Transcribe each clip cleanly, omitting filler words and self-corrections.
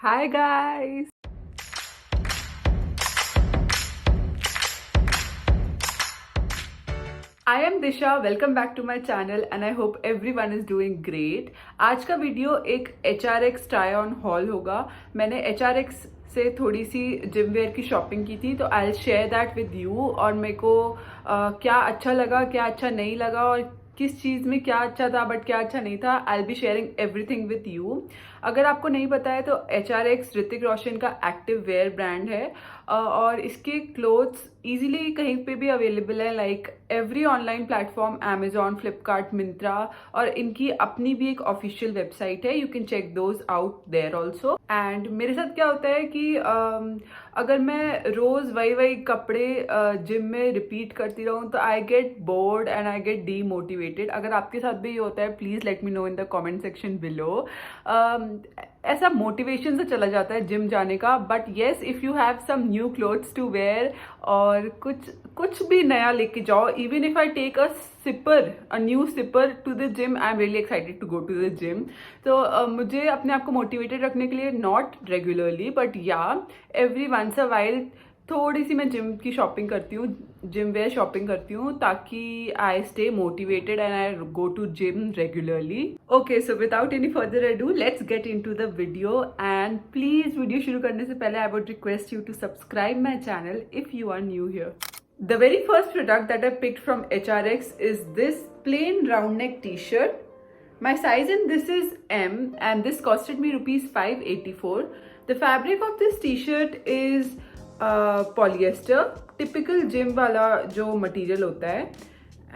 Hi guys! I am Disha. Welcome back to my channel and I hope everyone is doing great. आज का video एक HRX try on hall होगा. मैंने HRX से थोड़ी सी gym where की shopping की थी, तो I will share that with you. और मेरे को क्या अच्छा लगा, क्या अच्छा नहीं लगा और किस चीज़ में क्या अच्छा था बट क्या अच्छा नहीं था, I will be sharing everything with you. अगर आपको नहीं पता है तो HRX ऋतिक रोशन का एक्टिव वेयर ब्रांड है और इसके क्लोथ्स इजीली कहीं पे भी अवेलेबल है, like every online platform, Amazon, Flipkart, Myntra, और इनकी अपनी भी एक ऑफिशियल वेबसाइट है. You can check those out there also. And मेरे साथ क्या होता है कि अगर मैं रोज वही कपड़े जिम में रिपीट करती रहूँ तो I get bored and I get demotivated. अगर आपके साथ भी ये होता है, please let me know in the comment section below. ऐसा मोटिवेशन से चला जाता है जिम जाने का. But yes, if you have some new clothes to wear और कुछ भी नया लेके जाओ, even if I take a new sipper to the gym, I am really excited to go to the gym. तो मुझे अपने आप को मोटिवेटेड रखने के लिए, नॉट रेगुलरली बट या एवरी वंस अ वाइल, थोड़ी सी मैं जिम की शॉपिंग करती हूँ, जिम वेयर शॉपिंग करती हूँ, ताकि I stay motivated and I go to gym regularly. Okay, so without any further ado, let's get into the video. And please video शुरू करने से पहले I would request you to subscribe my channel if you are new here. The very first product that I picked from HRX is this plain round neck t-shirt. My size in this is M and this costed me rupees 584. The fabric of this t-shirt is polyester, typical gym wala jo material hota hai.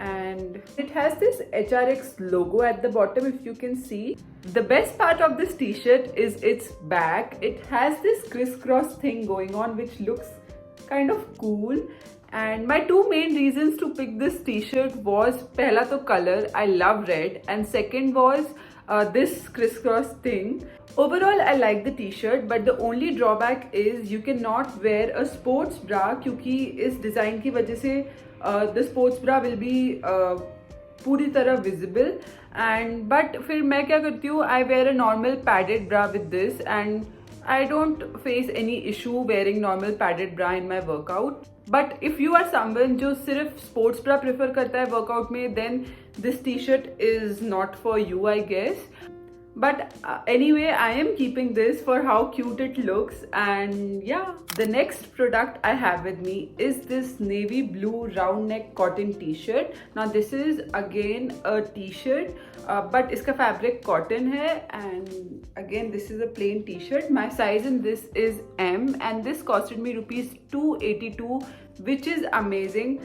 And it has this HRX logo at the bottom, if you can see. The best part of this t-shirt is its back. It has this crisscross thing going on which looks kind of cool. And my two main reasons to pick this t-shirt was, pehla to color, I love red, and second was this crisscross thing. Overall I like the t-shirt, but the only drawback is you cannot wear a sports bra क्योंकि इस design की वजह से the sports bra will be पूरी तरह visible. And but फिर मैं क्या करती हूँ, I wear a normal padded bra with this and I don't face any issue wearing normal padded bra in my workout. But if you are someone जो सिर्फ sports bra prefer करता है workout में, then this t-shirt is not for you, I guess. But anyway, I am keeping this for how cute it looks. And yeah, the next product I have with me is this navy blue round neck cotton t-shirt. Now this is again a t-shirt, but iska fabric cotton hai. And again, this is a plain t-shirt. My size in this is M and this costed me rupees 282, which is amazing,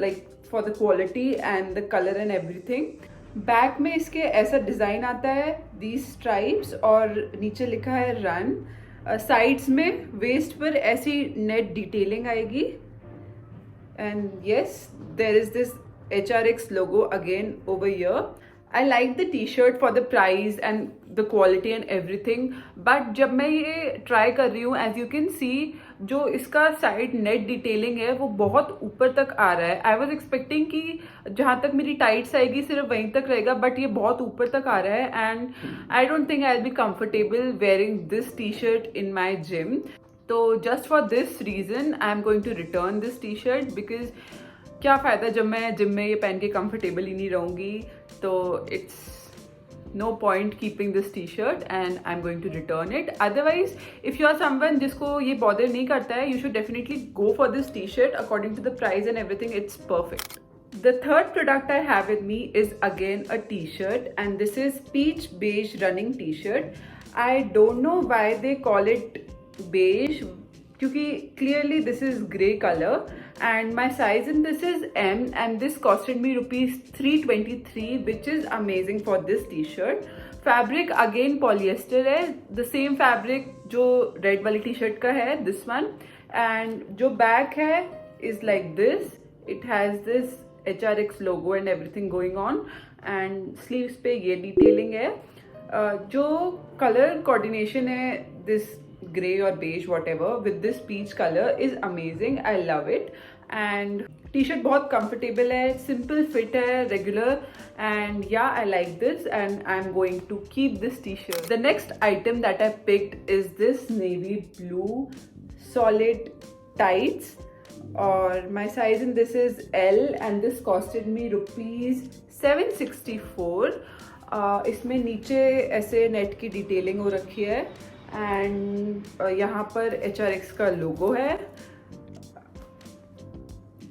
like for the quality and the color and everything. Back में इसके ऐसा design आता है, these stripes, और नीचे लिखा है run. Sides में वेस्ट पर ऐसी नेट डिटेलिंग आएगी. And yes, there is this HRX logo again over here. I like the t-shirt for the price and the quality and everything. But जब मैं ये ट्राई कर रही हूँ, as you can see, जो इसका साइड नेट डिटेलिंग है वो बहुत ऊपर तक आ रहा है. I was expecting कि जहाँ तक मेरी टाइट्स आएगी सिर्फ वहीं तक रहेगा, बट ये बहुत ऊपर तक आ रहा है. And I don't think I'll be comfortable wearing this t-shirt in my gym. तो just for this reason, I'm going to return this t-shirt because क्या फ़ायदा जब मैं जिम में ये पहन के कंफर्टेबल ही नहीं रहूँगी. तो it's no point keeping this T shirt and I am going to return it. Otherwise if you are someone जिसको ये बॉदर नहीं करता है, you should definitely go for this T shirt. According to the price and everything, it's perfect. The third product I have with me is again a t-shirt and this is peach beige running t-shirt. I don't know why they call it beige क्योंकि clearly this is grey color. And my size in this is M and this costed me rupees 323, which is amazing for this t-shirt. Fabric again polyester है, the same fabric जो red वाली t-shirt का है, this one. And जो back है is like this. It has this HRX logo and everything going on. And sleeves पे ये detailing है. जो color coordination है, this grey or beige whatever with this peach color is amazing. I love it. And T shirt बहुत comfortable है, simple fit है, regular, and yeah, I like this and I'm going to keep this t-shirt. The next item that I picked is this navy blue solid tights, or my size in this is L and this costed me rupees 764. इसमें नीचे ऐसे net की detailing हो रखी है and यहाँ पर HRX का लोगो है.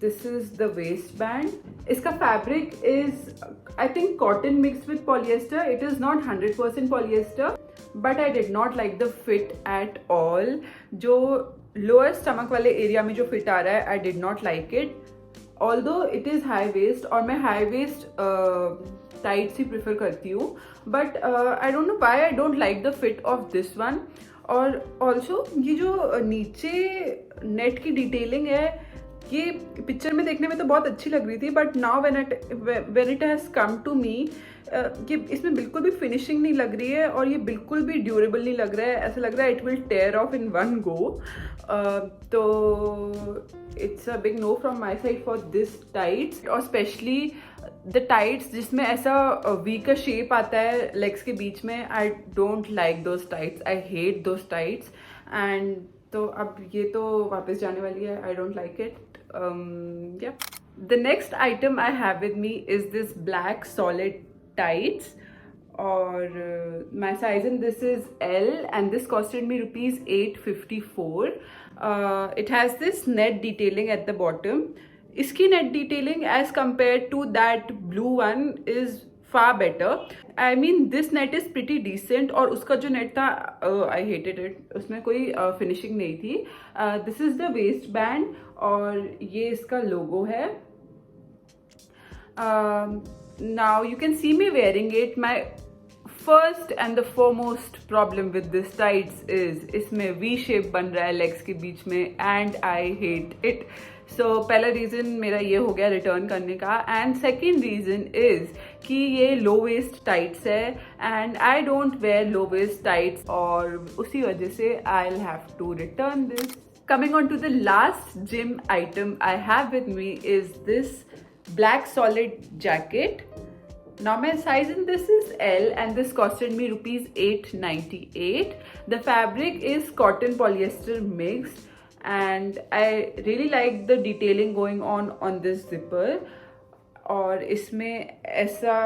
This is the waistband. इसका fabric is I think cotton mixed with polyester. It is not 100% polyester, but I did not like the fit at all. जो lower stomach वाले area में जो fit आ रहा है, I did not like it. Although it is high waist और मैं high waist tights ही prefer करती हूँ, but I don't know why I don't like the fit of this one. और also ये जो नीचे नेट की डिटेलिंग है, ये पिक्चर में देखने में तो बहुत अच्छी लग रही थी, but now when it has come to me, कि इसमें बिल्कुल भी फिनिशिंग नहीं लग रही है और ये बिल्कुल भी ड्यूरेबल नहीं लग रहा है. ऐसा लग रहा है it will tear off in one go. तो it's a big no from my side for this tights, और स्पेशली द टाइट्स जिसमें ऐसा वी का शेप आता है लेग्स के बीच में. I don't like those tights, I hate those tights. And तो अब ये तो वापस जाने वाली है. I don't like it. Yeah. The next item I have with me is this black solid tights, or my size in this is L and this costed me rupees 854. It has this net detailing at the bottom. इसकी net detailing as compared to that blue one is far better. I mean this net is pretty decent, और उसका जो net था I hated it. उसमें कोई finishing नहीं थी. This is the waistband और ये इसका logo है. Now you can see me wearing it. My first and the foremost problem with this tights is इसमें V shape बन रहा है legs के बीच में and I hate it. So पहला रीज़न मेरा ये हो गया रिटर्न करने का, एंड सेकेंड रीज़न इज़ कि ये लो वेस्ट टाइट्स है and I don't wear low waist tights, और उसी वजह से I will have to return this. Coming on to the last gym item I have with me is this black solid jacket. Now my size in this is L and this costed me rupees 898. The fabric is cotton polyester mixed and I really like the detailing going on this zipper. और इसमें ऐसा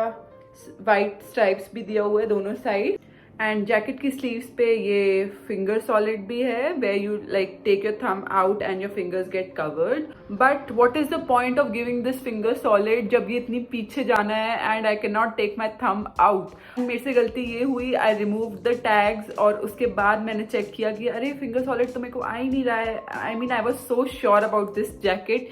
white stripes भी दिया हुआ है दोनों side, and jacket की sleeves पे ये फिंगर सॉलिड भी है, where you like take your thumb out and your fingers get covered. But what is the point of giving this finger solid जब ये इतनी पीछे जाना है and I can not take my thumb out. मेरे से गलती ये हुई, आई रिमूव द टैग्स और उसके बाद मैंने चेक किया कि अरे फिंगर सॉलिड तो मेरे को आ ही नहीं रहा है. I mean I was so sure about this jacket,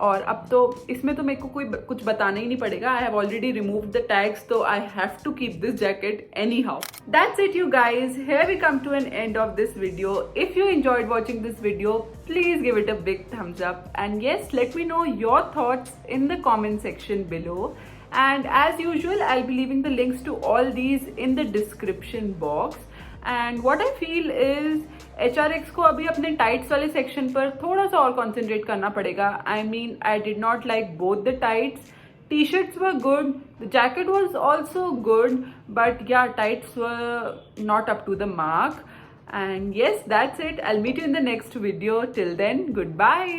और अब तो इसमें तो मेरे को कोई कुछ बताना ही नहीं पड़ेगा. I have already remove the tags, तो I have to keep this jacket anyhow. That's it you guys, here we come to an end of this video. If you enjoyed watching this video, please give it a big thumbs up, and yes, let me know your thoughts in the comment section below. And as usual, I'll be leaving the links to all these in the description box. And what I feel is HRX को अभी अपने tights वाले section पर थोड़ा सा और concentrate करना पड़ेगा. I mean, I did not like both the tights. T-shirts were good, the jacket was also good, but yeah, tights were not up to the mark. And yes, that's it. I'll meet you in the next video. Till then, goodbye.